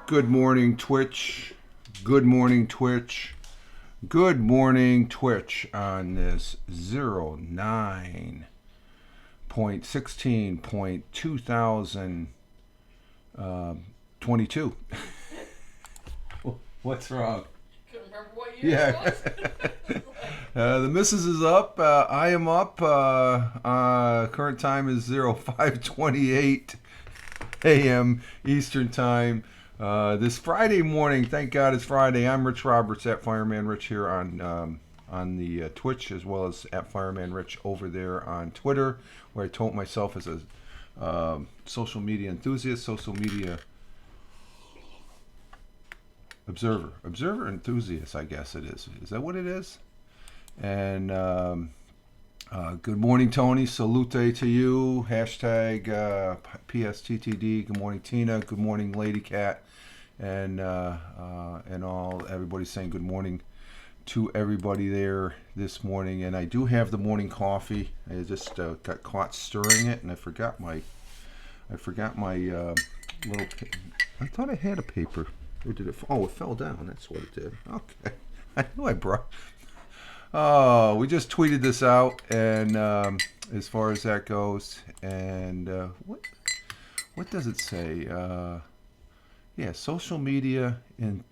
Good morning, Twitch. Good morning, Twitch. Good morning, Twitch on this 09.16.2022. What's wrong? Couldn't remember what year it was. The missus is up. I am up. Current time is 05:28 a.m. Eastern Time. This Friday morning, thank God it's Friday. I'm Rich Roberts at Fireman Rich here on the Twitch, as well as at Fireman Rich over there on Twitter, where I tote myself as a social media enthusiast, social media observer enthusiast, I guess it is. Is that what it is? And good morning, Tony. Salute to you. Hashtag PSTTD. Good morning, Tina. Good morning, Lady Cat. And everybody's saying good morning to everybody there this morning. And I do have the morning coffee. I just got caught stirring it, and I forgot my little. I thought I had a paper. Or did it? Oh, it fell down. That's what it did. Okay. I knew I brought. Oh, we just tweeted this out, and as far as that goes, and what does it say? Yeah, social media and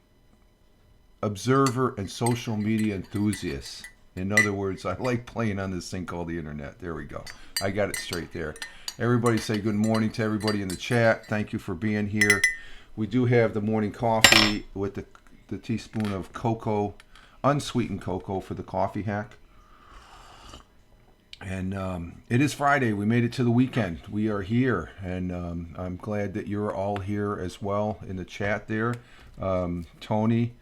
observer and social media enthusiasts. In other words, I like playing on this thing called the internet. There we go. I got it straight there. Everybody say good morning to everybody in the chat. Thank you for being here. We do have the morning coffee with the teaspoon of cocoa, unsweetened cocoa for the coffee hack. And it is Friday. We made it to the weekend. We are here, and I'm glad that you're all here as well in the chat there. Tony,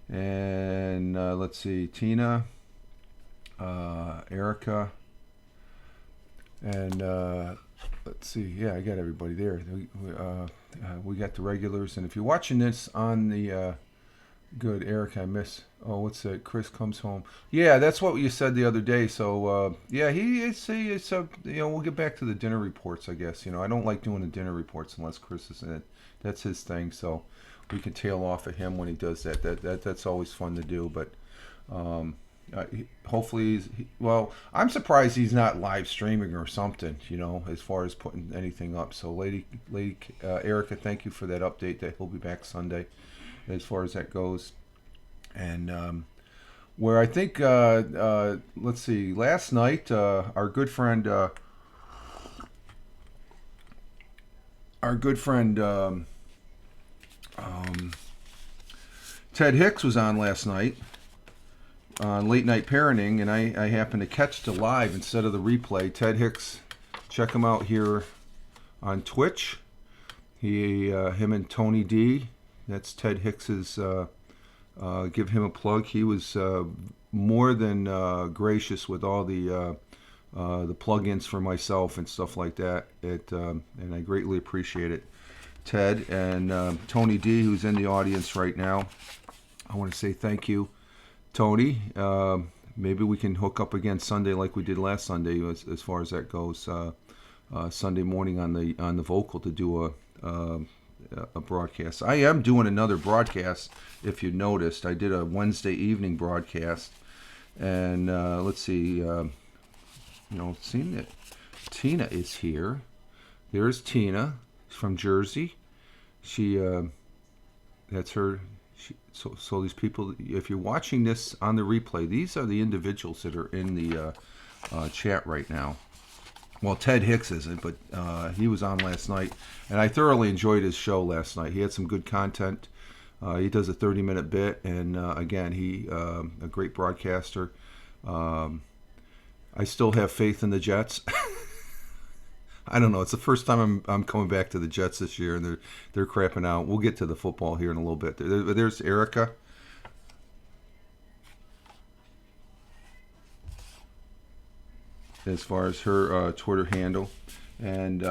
and let's see, Tina, Erica, and let's see. Yeah, I got everybody there. We got the regulars, and if you're watching this on the good, Eric, I miss. Oh, what's that? Chris comes home. Yeah, that's what you said the other day. So yeah, we'll get back to the dinner reports, I guess. I don't like doing the dinner reports unless Chris is in it. That's his thing. So we can tail off of him when he does that. That's always fun to do. But hopefully, well, I'm surprised he's not live streaming or something, as far as putting anything up. So, Lady Erica, thank you for that update. That he'll be back Sunday, as far as that goes. And where I think, let's see, last night, our good friend, Ted Hicks was on last night on Late Night Parenting, and I happened to catch the live instead of the replay. Ted Hicks, check him out here on Twitch. Him and Tony D. That's Ted Hicks's. Give him a plug. He was more than gracious with all the plugins for myself and stuff like that. And I greatly appreciate it, Ted and Tony D, who's in the audience right now. I want to say thank you, Tony. Maybe we can hook up again Sunday like we did last Sunday, as far as that goes. Sunday morning on the vocal to do a broadcast. I am doing another broadcast. If you noticed, I did a Wednesday evening broadcast, and let's see. Seeing that Tina is here. There's Tina from Jersey. That's her. So these people, if you're watching this on the replay, these are the individuals that are in the chat right now. Well, Ted Hicks isn't, but he was on last night, and I thoroughly enjoyed his show last night. He had some good content. He does a 30-minute bit, and again, he a great broadcaster. I still have faith in the Jets. I don't know. It's the first time I'm coming back to the Jets this year, and they're crapping out. We'll get to the football here in a little bit. There's Erica. As far as her Twitter handle, and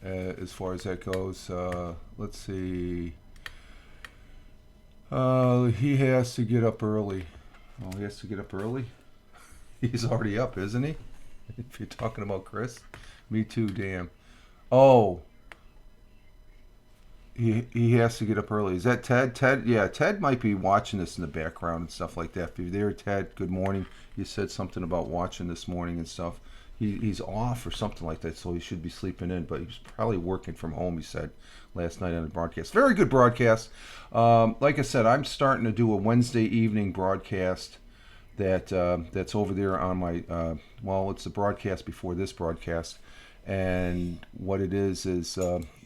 as far as that goes, let's see. He has to get up early. Oh, he has to get up early? He's already up, isn't he? If you're talking about Chris. Me too, damn. Oh. he has to get up early. Is that Ted? Yeah, Ted might be watching this in the background and stuff like that. If you're there, Ted, good morning. You said something about watching this morning and stuff. He's off or something like that, so he should be sleeping in. But he's probably working from home. He said last night on the broadcast. Very good broadcast. Like I said, I'm starting to do a Wednesday evening broadcast. That's over there on my it's the broadcast before this broadcast, and what it is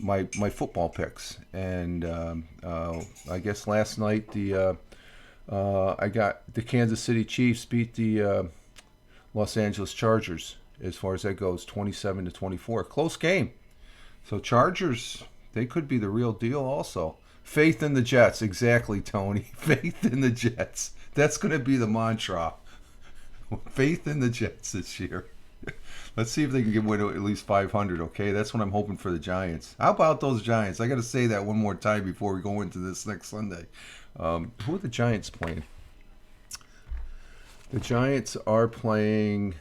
my football picks. And I guess last night I got the Kansas City Chiefs beat the Los Angeles Chargers as far as that goes, 27-24, close game. So Chargers, they could be the real deal also. Faith in the Jets, exactly, Tony. Faith in the Jets. That's going to be the mantra. Faith in the Jets this year. Let's see if they can get win at least 500, okay? That's what I'm hoping for the Giants. How about those Giants? I got to say that one more time before we go into this next Sunday. Who are the Giants playing? The Giants are playing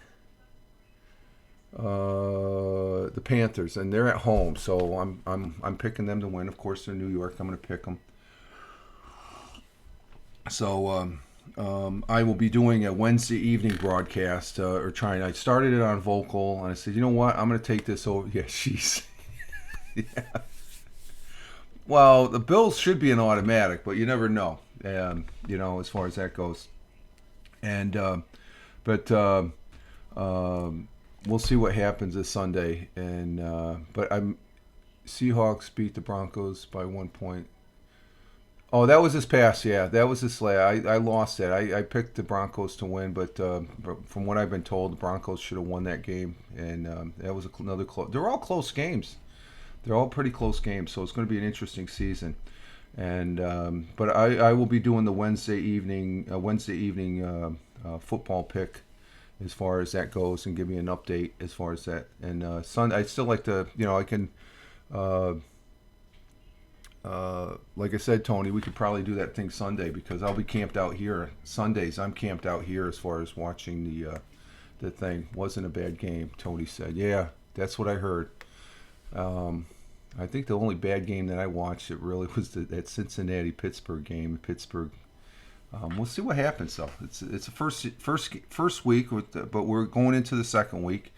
the Panthers, and they're at home, so I'm picking them to win. Of course, they're New York. I'm going to pick them. So I will be doing a Wednesday evening broadcast, I started it on Vocal, and I said, you know what, I'm going to take this over. Yeah, she's yeah. Well, the Bills should be an automatic, but you never know, as far as that goes. And we'll see what happens this Sunday. And but Seahawks beat the Broncos by 1 point. Oh, that was this past. Yeah, that was this last. I lost that. I picked the Broncos to win, but from what I've been told, the Broncos should have won that game, and that was another close. They're all close games. They're all pretty close games, so it's going to be an interesting season. And but I will be doing the Wednesday evening football pick as far as that goes, and give me an update as far as that. And I still like to, I can. Like I said, Tony, we could probably do that thing Sunday because I'll be camped out here. Sundays, I'm camped out here as far as watching the thing. Wasn't a bad game, Tony said. Yeah, that's what I heard. I think the only bad game that I watched, it really was that Cincinnati-Pittsburgh game. Pittsburgh. We'll see what happens though. It's the first week, but we're going into the second week.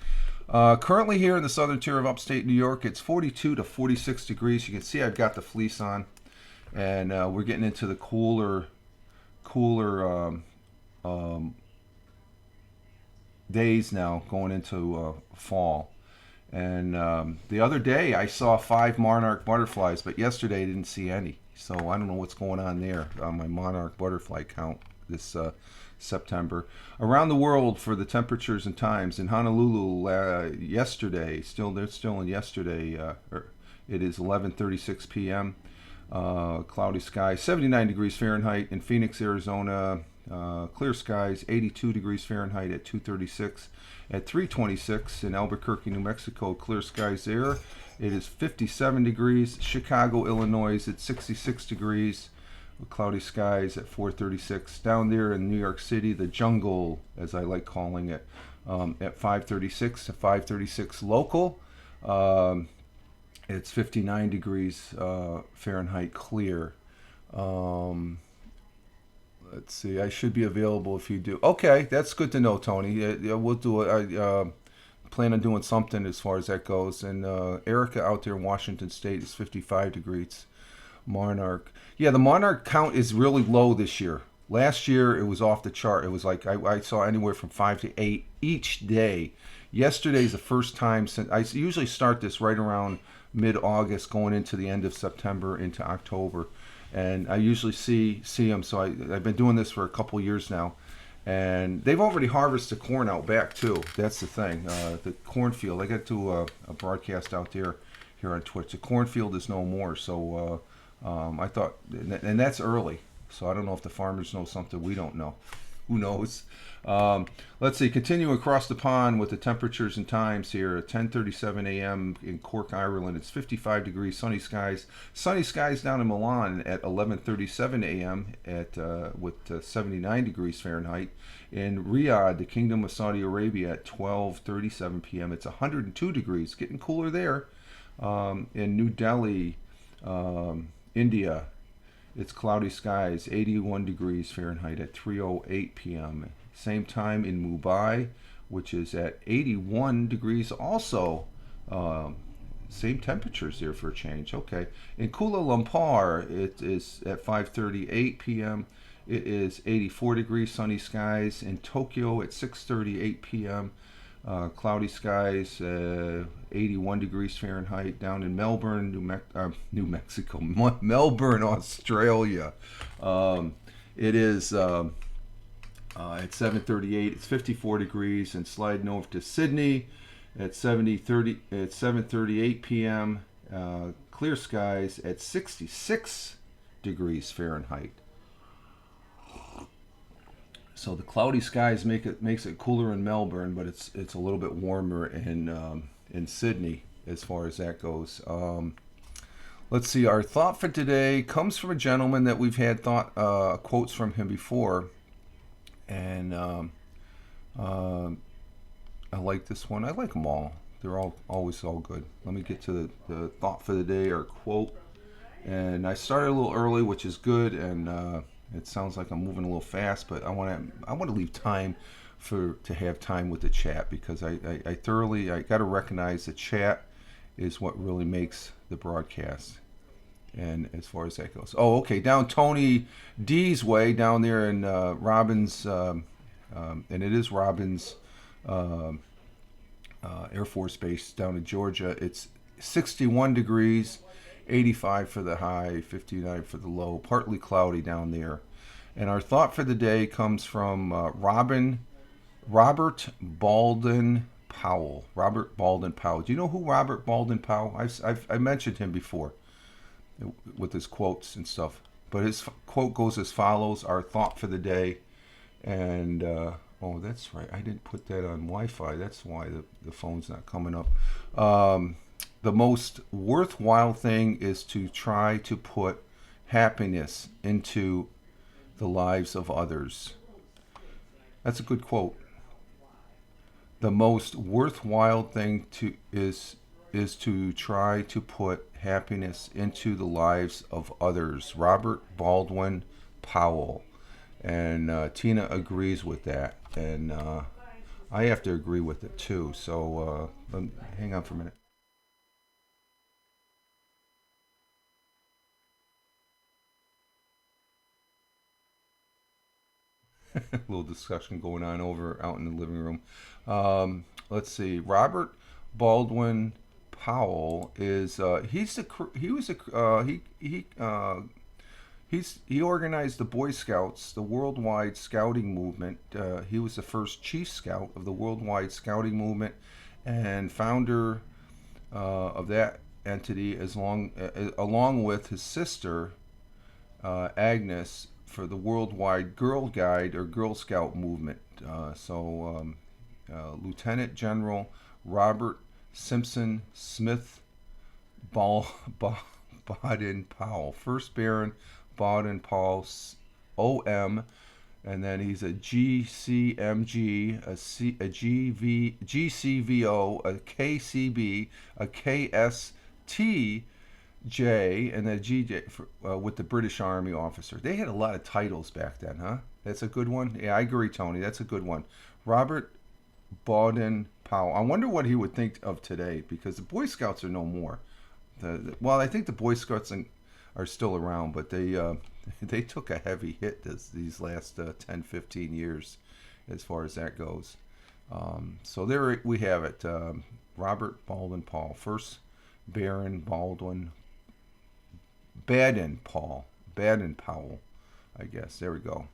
Currently here in the southern tier of upstate New York, it's 42 to 46 degrees. You can see I've got the fleece on, and we're getting into the cooler days now, going into fall. And the other day I saw 5 monarch butterflies, but yesterday I didn't see any. So I don't know what's going on there on my monarch butterfly count this September. Around the world for the temperatures and times in Honolulu yesterday, they're still in yesterday. It is 11:36 p.m. Cloudy skies, 79 degrees Fahrenheit. In Phoenix, Arizona, clear skies, 82 degrees Fahrenheit at 2:36. At 3:26 in Albuquerque, New Mexico, clear skies there. It is 57 degrees. Chicago, Illinois, it's 66 degrees. Cloudy skies at 4:36. Down there in New York City, the jungle, as I like calling it, at 5:36 to 5:36 local. It's 59 degrees Fahrenheit clear. Let's see. I should be available if you do. Okay, that's good to know, Tony. We'll do it. I plan on doing something as far as that goes. And Erica out there in Washington State is 55 degrees. Monarch. Yeah, the monarch count is really low this year. Last year it was off the chart. It was like I saw anywhere from 5 to 8 each day. Yesterday's the first time since I usually start this right around mid-August, going into the end of September into October, and I usually see them. So I've been doing this for a couple years now, and they've already harvested corn out back too. That's the thing. The cornfield. I got to a broadcast out there here on Twitch. The cornfield is no more. So I thought, and that's early. So I don't know if the farmers know something we don't know. Who knows? Let's see. Continue across the pond with the temperatures and times here. At 10:37 a.m. in Cork, Ireland, it's 55 degrees, sunny skies. Sunny skies down in Milan at 11:37 a.m. with 79 degrees Fahrenheit. In Riyadh, the Kingdom of Saudi Arabia, at 12:37 p.m. It's 102 degrees, getting cooler there. In New Delhi, India, it's cloudy skies, 81 degrees Fahrenheit at 3:08 p.m. Same time in Mumbai, which is at 81 degrees also. Um, Same temperatures there for a change. Okay. In Kuala Lumpur, it is at 5:38 p.m. It is 84 degrees, sunny skies. In Tokyo at 6:38 p.m. Cloudy skies, 81 degrees Fahrenheit. Down in Melbourne, New Mexico, Melbourne, Australia. It is at 7:38. It's 54 degrees. And sliding over to Sydney at 7:38 p.m. Clear skies at 66 degrees Fahrenheit. So the cloudy skies makes it cooler in Melbourne, but it's a little bit warmer in Sydney as far as that goes. Let's see. Our thought for today comes from a gentleman that we've had quotes from him before, and I like this one. I like them all. They're always all good. Let me get to the thought for the day or quote. And I started a little early, which is good, and it sounds like I'm moving a little fast, but I want to leave time to have time with the chat, because I got to recognize the chat is what really makes the broadcast. And as far as that goes, okay, down Tony D's way down there in Robbins, and it is Robbins Air Force Base down in Georgia. It's 61 degrees. 85 for the high, 59 for the low, partly cloudy down there. And our thought for the day comes from Robert Baldwin Powell. Robert Baldwin Powell. Do you know who Robert Baldwin Powell? I've mentioned him before with his quotes and stuff. But his quote goes as follows: our thought for the day. And that's right, I didn't put that on Wi-Fi. That's why the phone's not coming up. The most worthwhile thing is to try to put happiness into the lives of others. That's a good quote. The most worthwhile thing is to try to put happiness into the lives of others. Robert Baldwin Powell. And Tina agrees with that. And I have to agree with it too. So hang on for a minute. A little discussion going on out in the living room. Let's see. Robert Baldwin Powell is he organized the Boy Scouts, the worldwide scouting movement. He was the first chief scout of the worldwide scouting movement and founder of that entity, along with his sister Agnes, for the worldwide Girl Guide or Girl Scout movement. Lieutenant General Robert Simpson Smith Baden Powell, First Baron Baden Powell, OM, and then he's a GCMG, a GCVO, a KCB, a KST, J, and then GJ with the British Army officer. They had a lot of titles back then, huh? That's a good one. Yeah, I agree, Tony. That's a good one. Robert Baldwin Powell. I wonder what he would think of today, because the Boy Scouts are no more. I think the Boy Scouts are still around, but they took a heavy hit these last 10, 15 years as far as that goes. So there we have it. Robert Baldwin Powell, First Baron Baden Powell, I guess. There we go.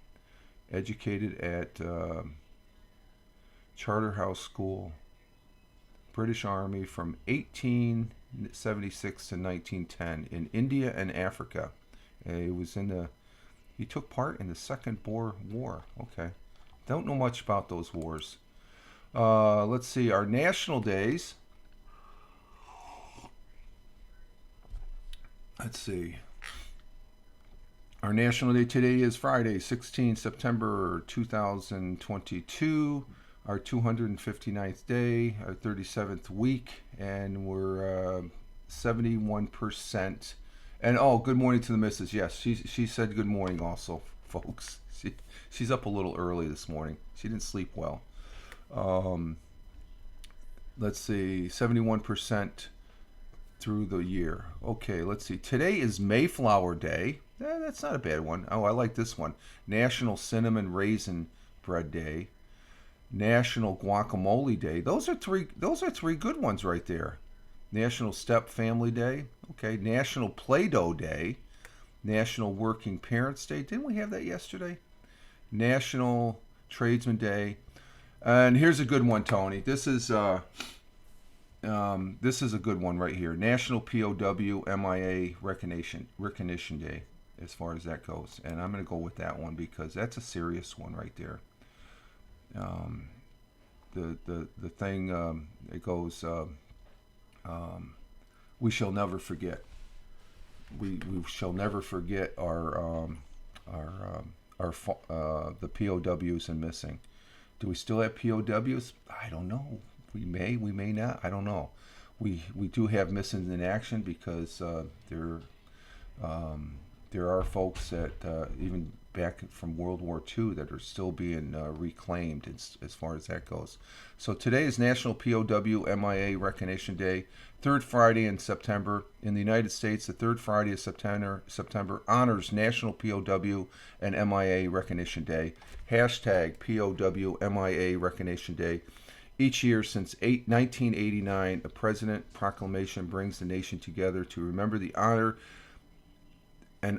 Educated at Charterhouse School, British Army from 1876 to 1910 in India and Africa. He took part in the Second Boer War. Okay. Don't know much about those wars. Let's see, our national days. Let's see. Our national day today is Friday, 16 September 2022, our 259th day, our 37th week, and we're 71% And oh, good morning to the missus. Yes, she said good morning also, folks. She's up a little early this morning. She didn't sleep well. Um, let's see, 71% through the year. Okay, let's see. Today is Mayflower Day. That's not a bad one. Oh, I like this one. National Cinnamon Raisin Bread Day. National Guacamole Day. Those are three. Those are three good ones right there. National Step Family Day. Okay. National Play-Doh Day. National Working Parents Day. Didn't we have that yesterday? National Tradesman Day. And here's a good one, Tony. This is a good one right here. National POW MIA Recognition Day, as far as that goes. And I'm going to go with that one because that's a serious one right there. The thing it goes. We shall never forget. We shall never forget our the POWs and missing. Do we still have POWs? I don't know. We may not. I don't know. We do have missing in action because there are folks that even back from World War II that are still being reclaimed as far as that goes. So today is National POW MIA Recognition Day, third Friday in September. In the United States, the third Friday of September honors National POW and MIA Recognition Day. Hashtag POW MIA Recognition Day. Each year since 1989, a President Proclamation brings the nation together to remember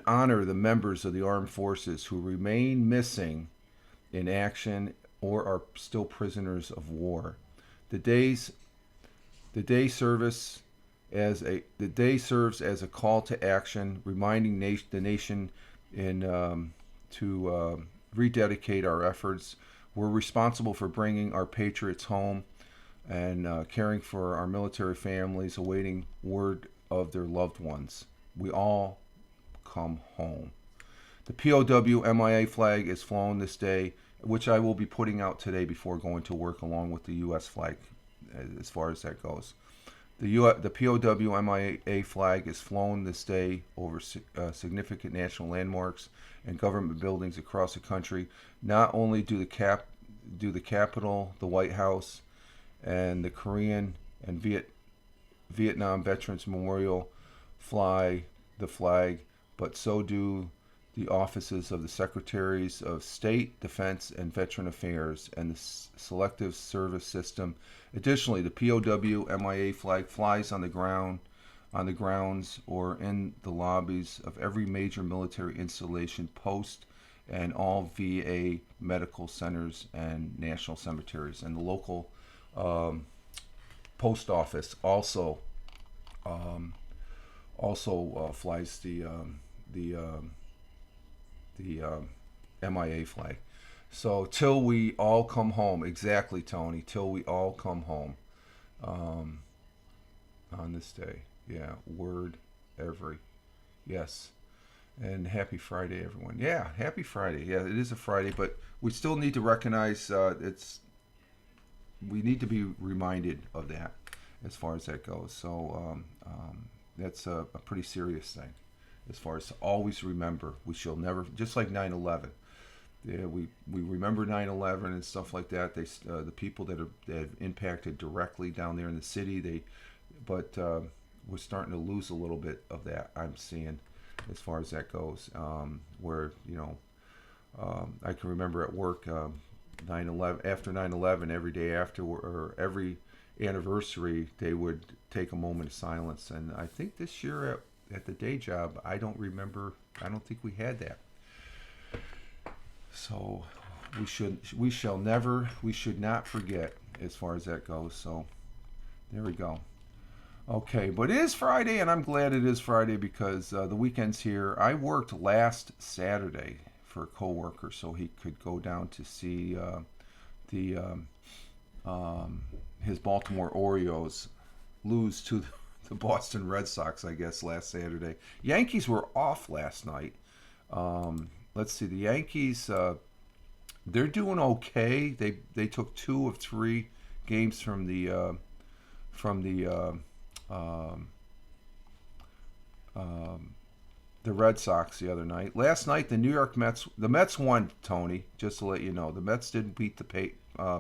honor the members of the armed forces who remain missing in action or are still prisoners of war. The day serves as a call to action, reminding the nation to rededicate our efforts. We're responsible for bringing our patriots home and caring for our military families awaiting word of their loved ones. We all come home. The POW MIA flag is flown this day, which I will be putting out today before going to work, along with the U.S. flag, as far as that goes. The POW MIA flag is flown this day over significant national landmarks and government buildings across the country. Not only do the Capitol, the White House, and the Korean and Vietnam Veterans Memorial fly the flag, but so do the offices of the Secretaries of State, Defense, and Veteran Affairs, and the Selective Service System. Additionally, the POW MIA flag flies on the grounds or in the lobbies of every major military installation, post, and all VA medical centers and national cemeteries. And the local post office also flies the MIA flag. So till we all come home, exactly, Tony. Till we all come home on this day. Yeah, word every. Yes. And happy Friday, everyone. Yeah, happy Friday. Yeah, it is a Friday, but we still need to recognize we need to be reminded of that as far as that goes. So that's a pretty serious thing as far as to always remember. We shall never, just like 9/11. Yeah, we remember 9/11 and stuff like that. The people that have impacted directly down there in the city, but we're starting to lose a little bit of that. I'm seeing, as far as that goes, where I can remember at work 9/11, after 9/11, every day after or every anniversary, they would take a moment of silence. And I think this year at the day job, I don't think we had that. So we should not forget as far as that goes. So there we go. Okay, but it is Friday, and I'm glad it is Friday because the weekend's here. I worked last Saturday for a coworker, so he could go down to see his Baltimore Orioles lose to the Boston Red Sox, I guess, last Saturday. Yankees were off last night. Let's see, the Yankees, they're doing okay. They took 2 of 3 games from the the Red Sox the other night. Last night, the Mets won, Tony, just to let you know. The Mets didn't beat the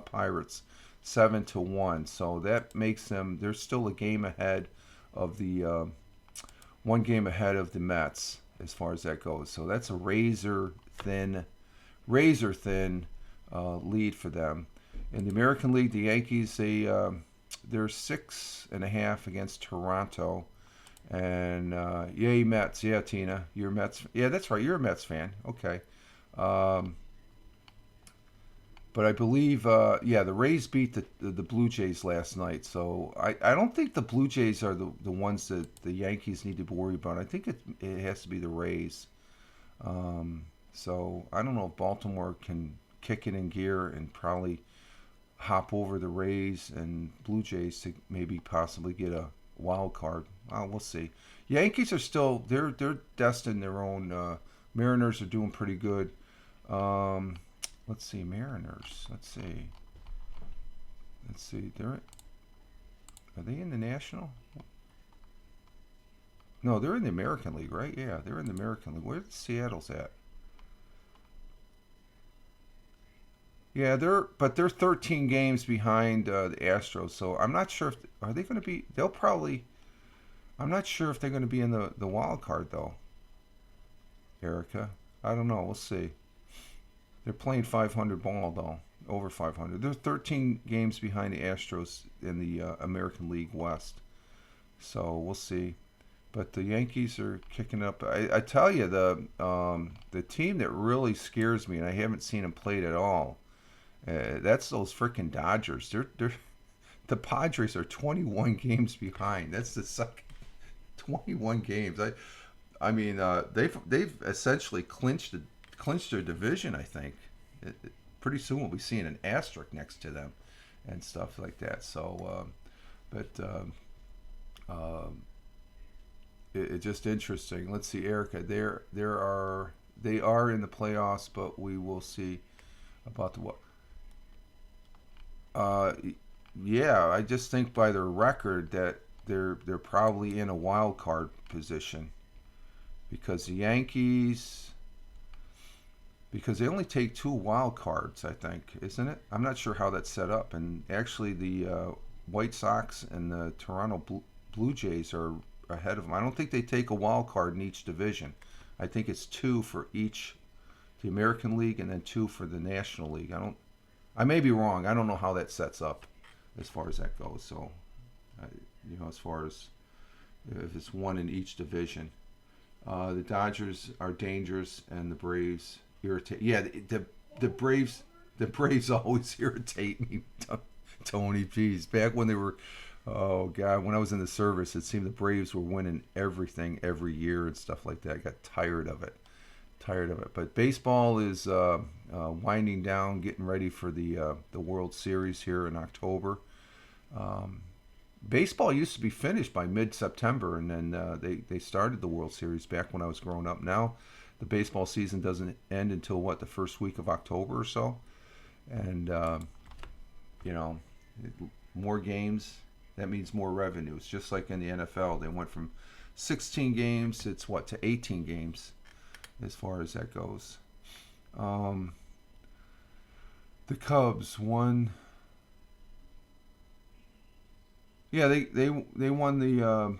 Pirates 7-1. So that makes them, they're still a game ahead of the, one game ahead of the Mets as far as that goes. So that's a razor thin lead for them. In the American League, the Yankees, they're 6.5 against Toronto. And yay Mets, yeah, Tina, you're a Mets. Yeah, that's right, you're a Mets fan. Okay, but I believe the Rays beat the Blue Jays last night. So I don't think the Blue Jays are the ones that the Yankees need to worry about. I think it has to be the Rays. So I don't know if Baltimore can kick it in gear and probably hop over the Rays and Blue Jays to maybe possibly get a wild card. We'll see. Yankees are still they're destined their own. Mariners are doing pretty good. Let's see, Mariners. Let's see. Are they in the National? No, they're in the American League, right? Yeah, they're in the American League. Where's Seattle's at? Yeah, they're 13 games behind the Astros. So I'm not sure if are they going to be. They'll probably. I'm not sure if they're going to be in the wild card though. Erica, I don't know. We'll see. They're playing 500 ball though, over 500. They're 13 games behind the Astros in the American League West. So we'll see. But the Yankees are kicking up. I tell you, the team that really scares me, and I haven't seen them played at all. That's those freaking Dodgers. The Padres are 21 games behind. That's the second 21 games. I mean they've essentially clinched their division. I think pretty soon we'll be seeing an asterisk next to them and stuff like that. So, it's just interesting. Let's see, Erica. They are in the playoffs, but we will see about the what. Yeah, I just think by their record that they're probably in a wild card position because the Yankees because they only take 2 wild cards, I think, isn't it? I'm not sure how that's set up, and actually the White Sox and the Toronto Blue Jays are ahead of them. I don't think they take a wild card in each division. I think it's 2 for each, the American League, and then 2 for the National League. I may be wrong. I don't know how that sets up as far as that goes. So, as far as if it's 1 in each division, the Dodgers are dangerous, and the Braves irritate. Yeah, the Braves always irritate me. Tony, geez, back when they were. Oh God! When I was in the service, it seemed the Braves were winning everything every year and stuff like that. I got tired of it. But baseball is winding down, getting ready for the World Series here in October. Baseball used to be finished by mid-September, and then they started the World Series back when I was growing up. Now, the baseball season doesn't end until the first week of October or so, and more games. That means more revenues. Just like in the NFL, they went from 16 games to 18 games, as far as that goes. The Cubs won. Yeah, they won the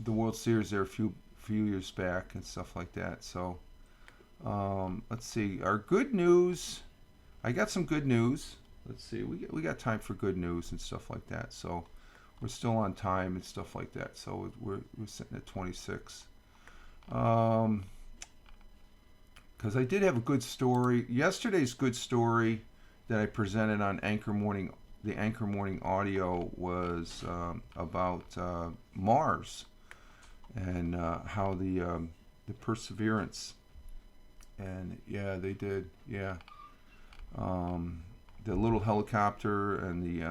World Series there a few years back and stuff like that. So let's see. Our good news. I got some good news. Let's see. We got time for good news and stuff like that. So we're still on time and stuff like that. So we're sitting at 26. Because I did have a good story. Yesterday's good story that I presented on Anchor Morning, the Anchor Morning audio, was about Mars and how the Perseverance, and yeah, they did, yeah. The little helicopter and the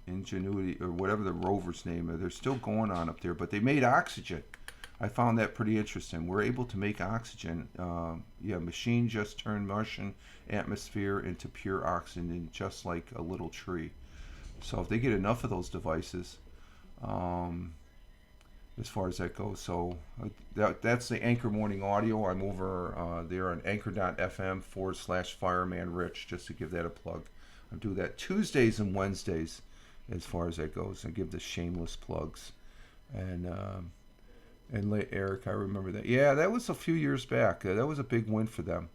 Ingenuity, or whatever the rover's name is, they're still going on up there, but they made oxygen. I found that pretty interesting. We're able to make oxygen. Machine just turned Martian atmosphere into pure oxygen, just like a little tree. So if they get enough of those devices, as far as that goes. So that's the Anchor Morning Audio. I'm over there on anchor.fm/Fireman Rich, just to give that a plug. I do that Tuesdays and Wednesdays as far as that goes. I give the shameless plugs. And Eric, I remember that. Yeah, that was a few years back. That was a big win for them.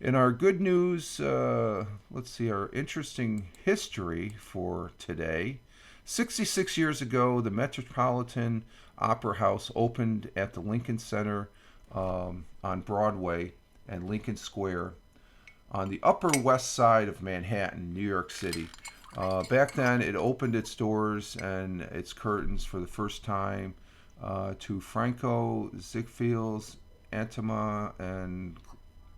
In our good news, let's see, our interesting history for today. 66 years ago, the Metropolitan Opera House opened at the Lincoln Center on Broadway and Lincoln Square on the Upper West Side of Manhattan, New York City. Back then, it opened its doors and its curtains for the first time to Franco Ziegfeld's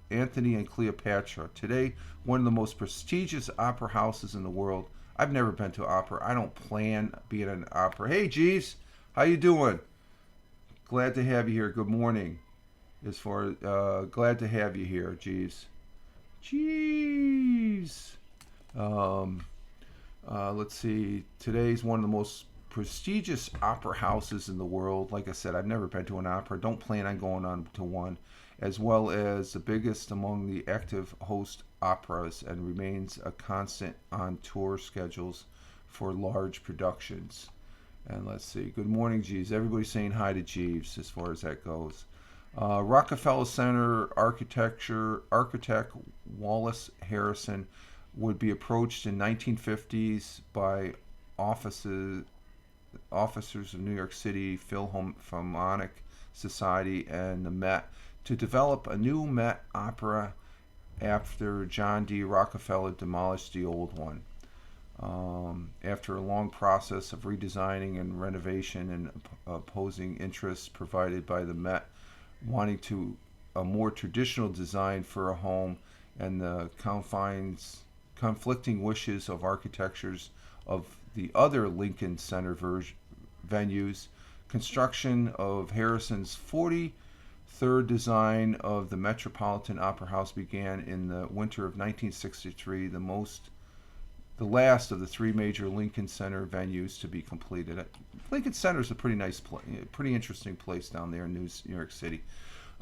Anthony and Cleopatra. Today, one of the most prestigious opera houses in the world. I've never been to opera. I don't plan being at an opera. Hey, Jeeves, how you doing? Glad to have you here. Good morning. Glad to have you here, Jeeves. Let's see. Today's one of the most prestigious opera houses in the world. Like I said, I've never been to an opera. Don't plan on going on to one. As well as the biggest among the active host operas, and remains a constant on tour schedules for large productions. And let's see. Good morning, Jeeves. Everybody's saying hi to Jeeves as far as that goes. Rockefeller Center architect Wallace Harrison would be approached in 1950s by officers of New York City Philharmonic Society and the Met to develop a new Met Opera after John D. Rockefeller demolished the old one. After a long process of redesigning and renovation and opposing interests provided by the Met wanting a more traditional design for a home and the conflicting wishes of architectures of the other Lincoln Center venues, construction of Harrison's 43rd design of the Metropolitan Opera House began in the winter of 1963, the last of the three major Lincoln Center venues to be completed. Lincoln Center is a pretty nice pretty interesting place down there in New York City.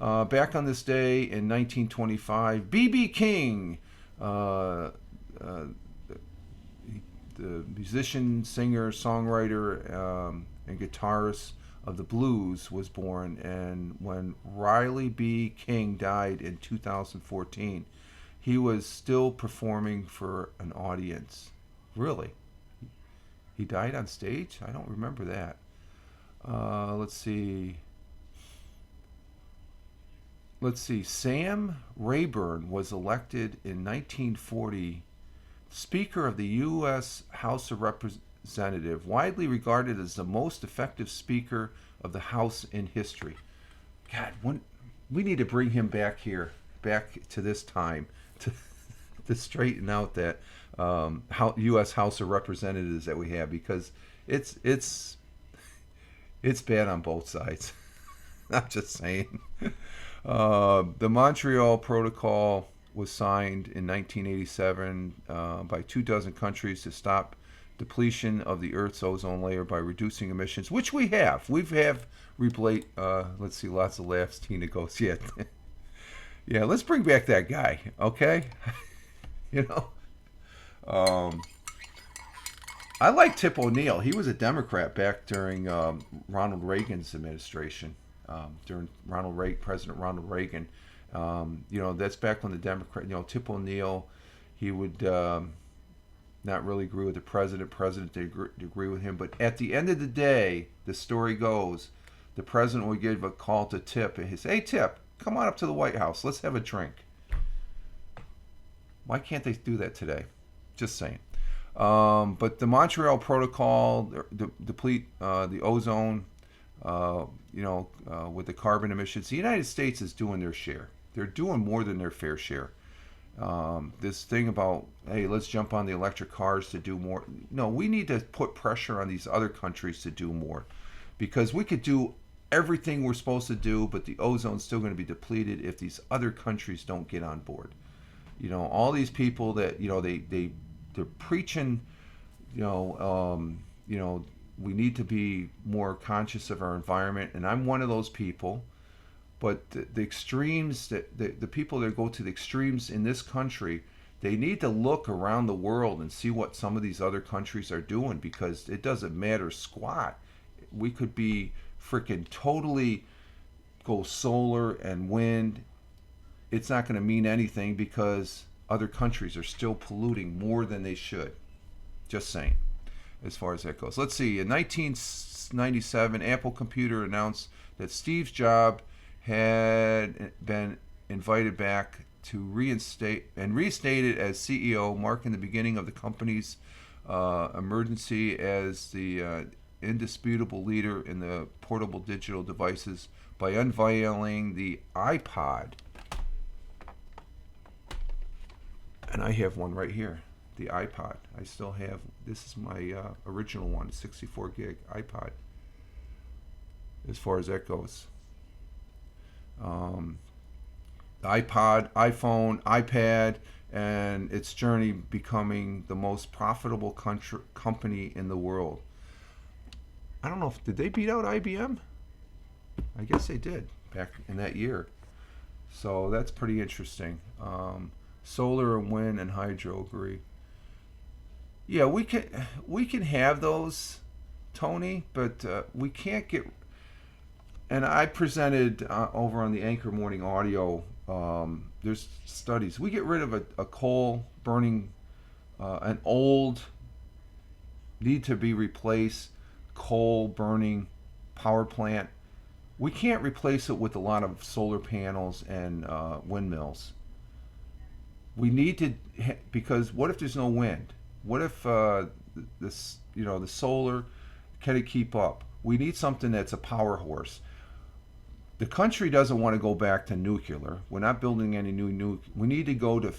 Back on this day in 1925, B.B. King, the musician, singer, songwriter, and guitarist of the blues, was born. And when Riley B. King died in 2014, he was still performing for an audience. Really? He died on stage? I don't remember that. Let's see. Sam Rayburn was elected in 1940 Speaker of the U.S. House of Representatives, widely regarded as the most effective Speaker of the House in history. God, we need to bring him back here, back to this time, to straighten out that U.S. House of Representatives that we have, because it's bad on both sides. I'm just saying. The Montreal Protocol was signed in 1987 by 24 countries to stop depletion of the Earth's ozone layer by reducing emissions, which we have. Replaced. Let's see, lots of laughs. Tina goes, yeah. Yeah, let's bring back that guy, okay? I like Tip O'Neill. He was a Democrat back during Ronald Reagan's administration. During President Ronald Reagan, that's back when the Democrat, Tip O'Neill, he would not really agree with the president. President did agree with him, but at the end of the day, the story goes, the president would give a call to Tip and he'd say, "Hey Tip, come on up to the White House. Let's have a drink." Why can't they do that today? Just saying. But the Montreal Protocol deplete the ozone. With the carbon emissions, the United States is doing their share. They're doing more than their fair share. This thing about, hey, let's jump on the electric cars to do more. No, we need to put pressure on these other countries to do more, because we could do everything we're supposed to do, but the ozone's still going to be depleted if these other countries don't get on board. All these people that they're preaching, we need to be more conscious of our environment, and I'm one of those people. But the extremes, that the people that go to the extremes in this country, they need to look around the world and see what some of these other countries are doing, because it doesn't matter squat. We could be freaking totally go solar and wind. It's not going to mean anything because other countries are still polluting more than they should. Just saying, as far as that goes. Let's see. In 1997, Apple Computer announced that Steve Jobs had been invited back to reinstated as CEO, marking the beginning of the company's emergency as the indisputable leader in the portable digital devices by unveiling the iPod. And I have one right here, the iPod. I still have, this is my original one, 64 gig iPod, as far as that goes. iPod, iPhone, iPad, and its journey becoming the most profitable company in the world. I don't know if, did they beat out IBM? I guess they did back in that year. So that's pretty interesting. Solar and wind and hydro agree. Yeah, we can have those, Tony, but we can't get. And I presented over on the Anchor Morning Audio. There's studies. We get rid of a coal burning, an old, need to be replaced coal burning power plant. We can't replace it with a lot of solar panels and windmills. We need to, because what if there's no wind? What if the solar, can it keep up? We need something that's a power horse. The country doesn't want to go back to nuclear. We're not building any new. We need to go to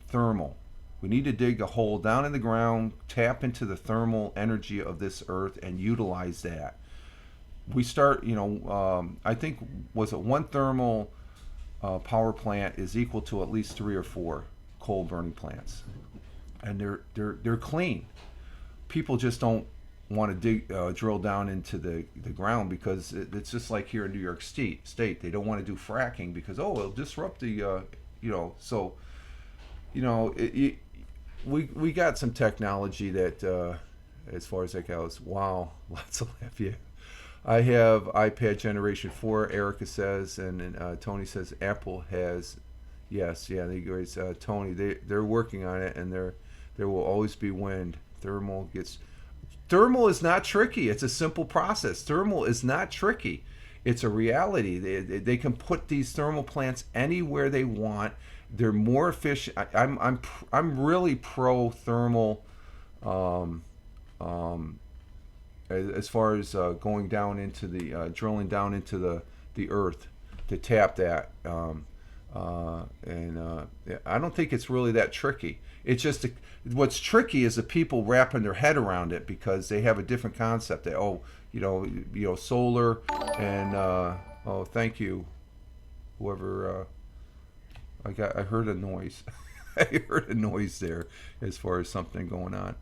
thermal. We need to dig a hole down in the ground, tap into the thermal energy of this earth, and utilize that. We start, I think, was it one thermal power plant is equal to at least 3 or 4 coal burning plants, and they're clean. People just don't want to drill down into the ground, because it's just like here in New York State. They don't want to do fracking because it'll disrupt the we got some technology that as far as that goes. Wow, lots of laugh. Yeah. I have iPad Generation 4, Erica says, and Tony says Apple has. Yes, yeah, they guys, Tony, they're working on it, and there will always be wind. Thermal is not tricky. It's a simple process. Thermal is not tricky. It's a reality. They can put these thermal plants anywhere they want. They're more efficient. I'm really pro thermal. As far as going down into the drilling down into the earth to tap that, I don't think it's really that tricky. It's just what's tricky is the people wrapping their head around it, because they have a different concept. That solar and thank you, whoever. I heard a noise. I heard a noise there as far as something going on.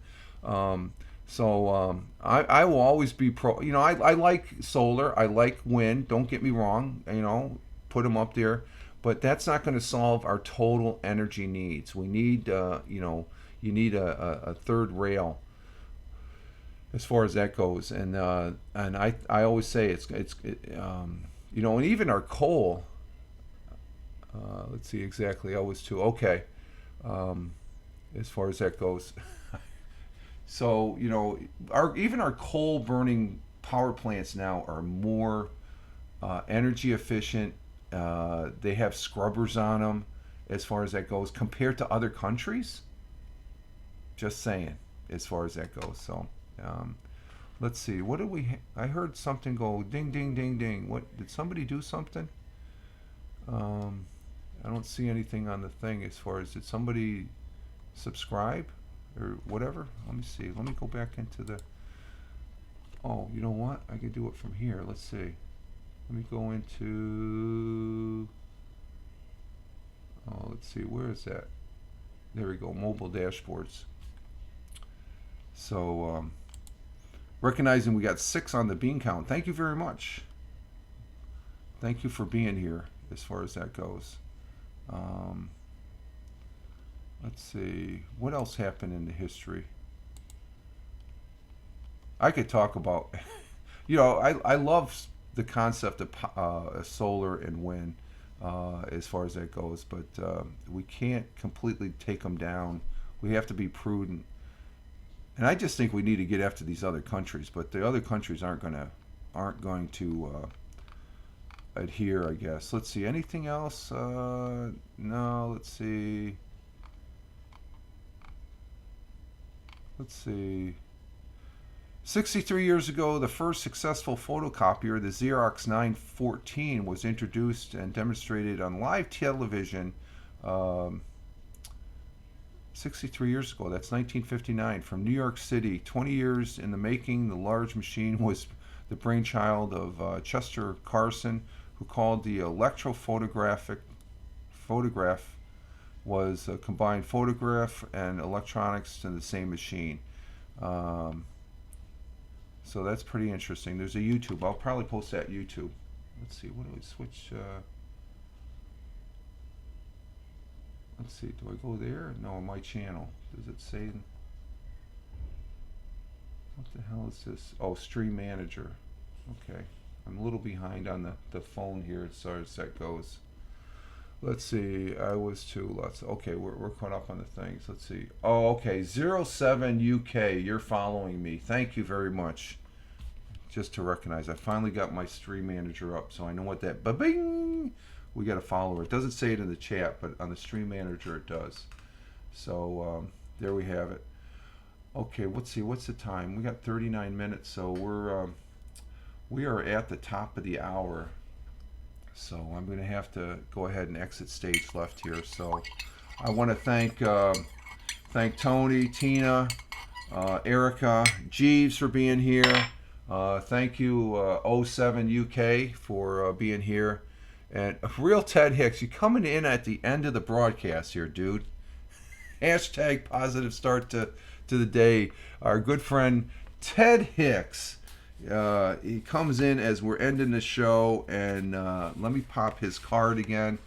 I will always be pro. I like solar. I like wind. Don't get me wrong. Put them up there, but that's not going to solve our total energy needs. We need, you need a third rail as far as that goes. And I always say and even our coal. Let's see exactly. I was too okay. As far as that goes. So, our coal burning power plants now are more energy efficient. They have scrubbers on them as far as that goes compared to other countries. Just saying, as far as that goes. So, let's see. What did we? I heard something go ding, ding, ding, ding. What did somebody do something? I don't see anything on the thing as far as, did somebody subscribe or whatever? Let me see. Let me go back into the. Oh, you know what? I can do it from here. Let's see. Let me go into. Oh, let's see. Where is that? There we go. Mobile dashboards. So, Recognizing we got 6 on the bean count. Thank you very much. Thank you for being here as far as that goes. Let's see. What else happened in the history? I could talk about, I love the concept of solar and wind as far as that goes, but we can't completely take them down. We have to be prudent. And I just think we need to get after these other countries, but the other countries aren't going to adhere, I guess. Let's see. Anything else? No. Let's see. Let's see. 63 years ago, the first successful photocopier, the Xerox 914, was introduced and demonstrated on live television. 63 years ago, that's 1959, from New York City. 20 years in the making, the large machine was the brainchild of Chester Carson, who called the photograph was combined photograph and electronics in the same machine. So that's pretty interesting. There's a YouTube. I'll probably post that YouTube. Let's see. What do we switch? Let's see. Do I go there? No, on my channel. Does it say? What the hell is this? Oh, Stream Manager. Okay. I'm a little behind on the phone here as far as that goes. Let's see. I was too. Okay, we're caught up on the things. Let's see. Oh, okay. 07 UK. You're following me. Thank you very much. Just to recognize, I finally got my Stream Manager up, so I know what that. Ba-bing! We got a follower. It doesn't say it in the chat, but on the Stream Manager it does. So there we have it. Okay, let's see. What's the time? We got 39 minutes, so we are at the top of the hour. So I'm going to have to go ahead and exit stage left here. So I want to thank Tony, Tina, Erica, Jeeves for being here. Thank you 07 UK for being here. And real Ted Hicks, you coming in at the end of the broadcast here, dude. Hashtag positive start to the day. Our good friend Ted Hicks. He comes in as we're ending the show, and let me pop his card again.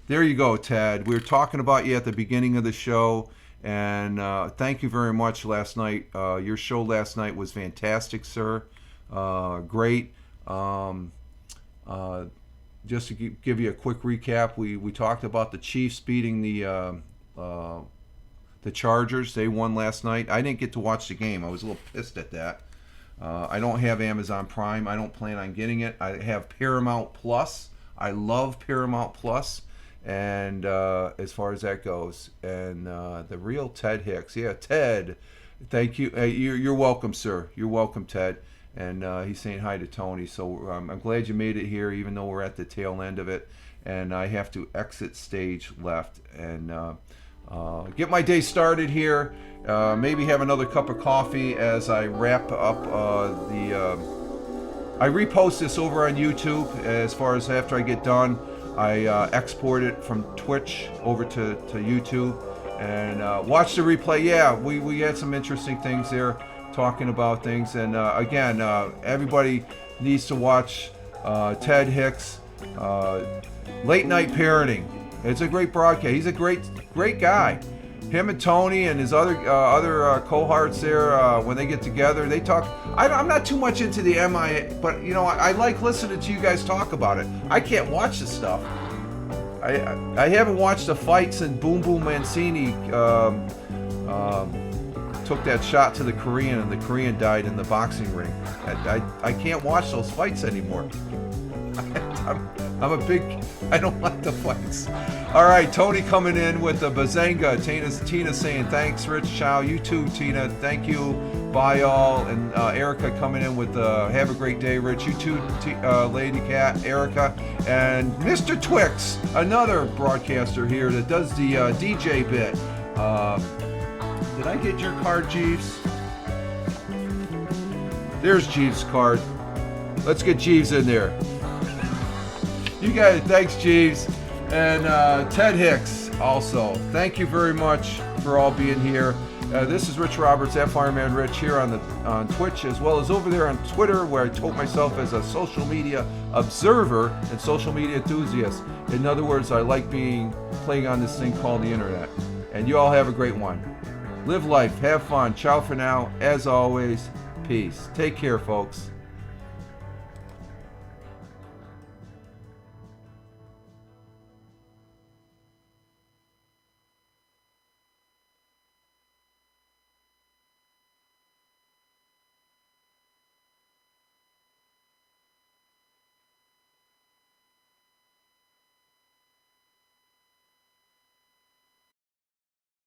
There you go, Ted. We were talking about you at the beginning of the show, and thank you very much last night. Your show last night was fantastic, sir. Great. Just to give you a quick recap, we talked about the Chiefs beating the Chargers. They won last night. I didn't get to watch the game. I was a little pissed at that. I don't have Amazon Prime. I don't plan on getting it. I have Paramount Plus. I love Paramount Plus, and as far as that goes, and the real Ted Hicks. Yeah, Ted. Thank you. You're welcome, sir. You're welcome, Ted. And he's saying hi to Tony. So I'm glad you made it here, even though we're at the tail end of it. And I have to exit stage left and get my day started here. Maybe have another cup of coffee as I wrap up I repost this over on YouTube. As far as after I get done, I export it from Twitch over to YouTube and watch the replay. Yeah, we had some interesting things there, talking about things. And again, everybody needs to watch Ted Hicks Late Night Parenting. It's a great broadcast. He's a great guy. Him and Tony and his other cohorts there, when they get together, they talk. I'm not too much into the MIA, but I like listening to you guys talk about it. I can't watch this stuff. I haven't watched the fight since Boom Boom Mancini took that shot to the Korean and the Korean died in the boxing ring. I can't watch those fights anymore. I don't like the fights. All right, Tony coming in with the Bazanga. Tina saying thanks, Rich. Ciao. You too, Tina. Thank you. Bye, all. And Erica coming in with have a great day, Rich. You too, Lady Cat, Erica. And Mr. Twix, another broadcaster here that does the DJ bit. Did I get your card, Jeeves? There's Jeeves' card. Let's get Jeeves in there. You guys, thanks, Jeeves. And Ted Hicks also. Thank you very much for all being here. This is Rich Roberts at Fireman Rich here on Twitch, as well as over there on Twitter, where I tote myself as a social media observer and social media enthusiast. In other words, I like playing on this thing called the internet. And you all have a great one. Live life, have fun. Ciao for now. As always, peace. Take care, folks.